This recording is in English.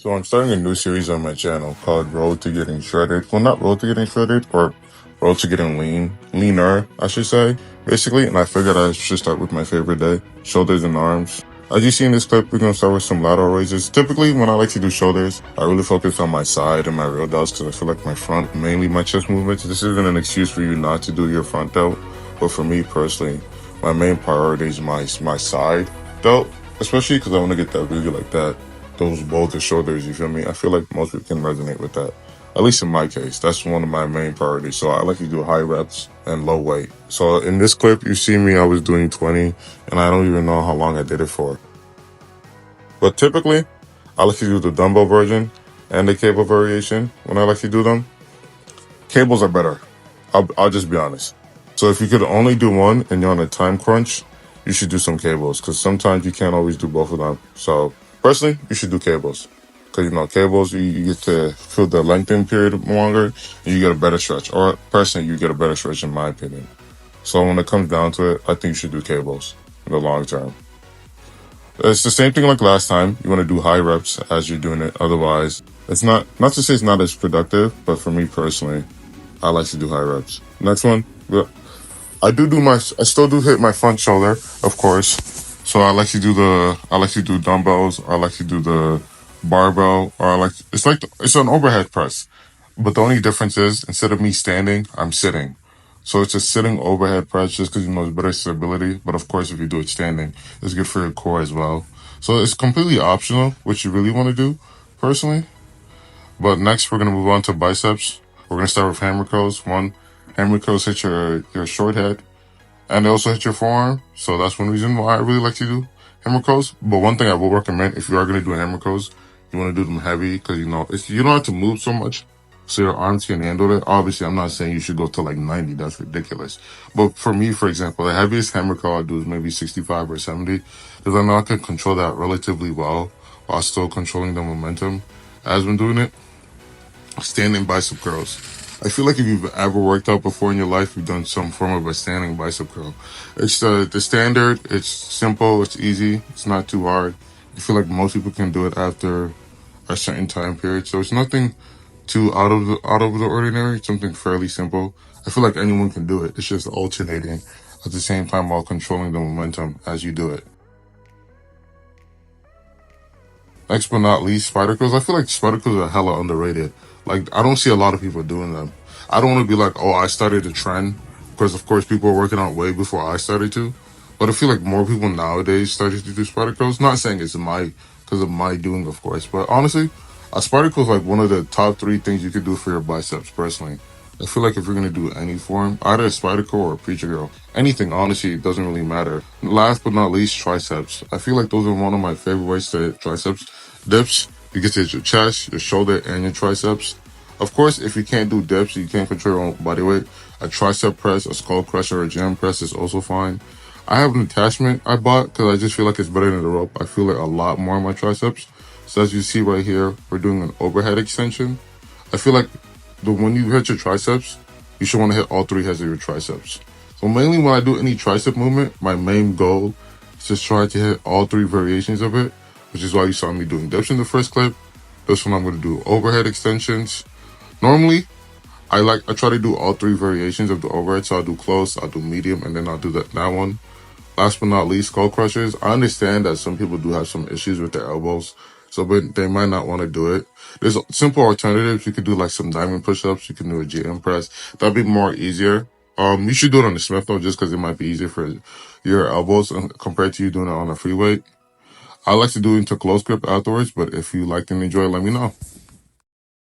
So I'm starting a new series on my channel called Road to Getting Shredded. Well, not Road to Getting Shredded, or Road to Getting leaner, I should say, basically. And I figured I should start with my favorite day, shoulders and arms. As you see in this clip, we're going to start with some lateral raises. Typically, when I like to do shoulders, I really focus on my side and my real delts because I feel like my front, mainly my chest movements. This isn't an excuse for you not to do your front delt, but for me personally, my main priority is my side delt, especially because I want to get that really like that. Those bolted shoulders, you feel me? I feel like most people can resonate with that. At least in my case, that's one of my main priorities. So I like to do high reps and low weight. So in this clip, you see me, I was doing 20, and I don't even know how long I did it for. But typically, I like to do the dumbbell version and the cable variation when I like to do them. Cables are better. I'll just be honest. So if you could only do one and you're on a time crunch, you should do some cables because sometimes you can't always do both of them. So personally, you should do cables because, cables, you get to feel the lengthen period longer and you get a better stretch. Or personally, you get a better stretch in my opinion. So when it comes down to it, I think you should do cables in the long term. It's the same thing like last time. You want to do high reps as you're doing it. Otherwise, it's not to say it's not as productive, but for me personally, I like to do high reps. Next one, I still do hit my front shoulder, of course. So I like to do dumbbells, or I like to do the barbell, or it's an overhead press. But the only difference is instead of me standing, I'm sitting. So it's a sitting overhead press just because, it's better stability. But of course, if you do it standing, it's good for your core as well. So it's completely optional what you really want to do, personally. But next, we're going to move on to biceps. We're going to start with hammer curls. One, hammer curls hit your short head, and they also hit your forearm. So that's one reason why I really like to do hammer curls. But one thing I will recommend, if you are going to do hammer curls, you want to do them heavy because, you don't have to move so much, so your arms can handle it. Obviously, I'm not saying you should go to like 90. That's ridiculous. But for me, for example, the heaviest hammer curl I do is maybe 65 or 70 because I know I can control that relatively well while still controlling the momentum as I'm doing it. Standing bicep curls. I feel like if you've ever worked out before in your life, you've done some form of a standing bicep curl. It's the standard. It's simple. It's easy. It's not too hard. I feel like most people can do it after a certain time period. So it's nothing too out of the ordinary. It's something fairly simple. I feel like anyone can do it. It's just alternating at the same time while controlling the momentum as you do it. Next but not least, spider curls. I feel like spider curls are hella underrated. Like, I don't see a lot of people doing them. I don't want to be like, oh, I started a trend. Because, of course, people are working out way before I started to. But I feel like more people nowadays started to do spider curls. Not saying it's because of my doing, of course. But honestly, a spider curl is like one of the top 3 things you could do for your biceps, personally. I feel like if you're going to do any form, either a spider curl or a preacher curl, anything, honestly, it doesn't really matter. Last but not least, triceps. I feel like those are one of my favorite ways to hit triceps. Dips, you get to hit your chest, your shoulder, and your triceps. Of course, if you can't do dips, you can't control your own body weight, a tricep press, a skull crusher, or a jam press is also fine. I have an attachment I bought because I just feel like it's better than the rope. I feel it a lot more on my triceps. So as you see right here, we're doing an overhead extension. I feel like when you hit your triceps, you should want to hit all 3 heads of your triceps. So mainly when I do any tricep movement, my main goal is to try to hit all 3 variations of it, which is why you saw me doing dips in the first clip. This one I'm going to do overhead extensions. Normally, I try to do all 3 variations of the overhead. So I'll do close, I'll do medium, and then I'll do that one. Last but not least, skull crushers. I understand that some people do have some issues with their elbows, but they might not want to do it. There's simple alternatives. You could do like some diamond push-ups. You can do a GM press. That'd be more easier. You should do it on the Smith though, just because it might be easier for your elbows compared to you doing it on a free weight. I like to do it into close grip afterwards, but if you like and enjoy, let me know.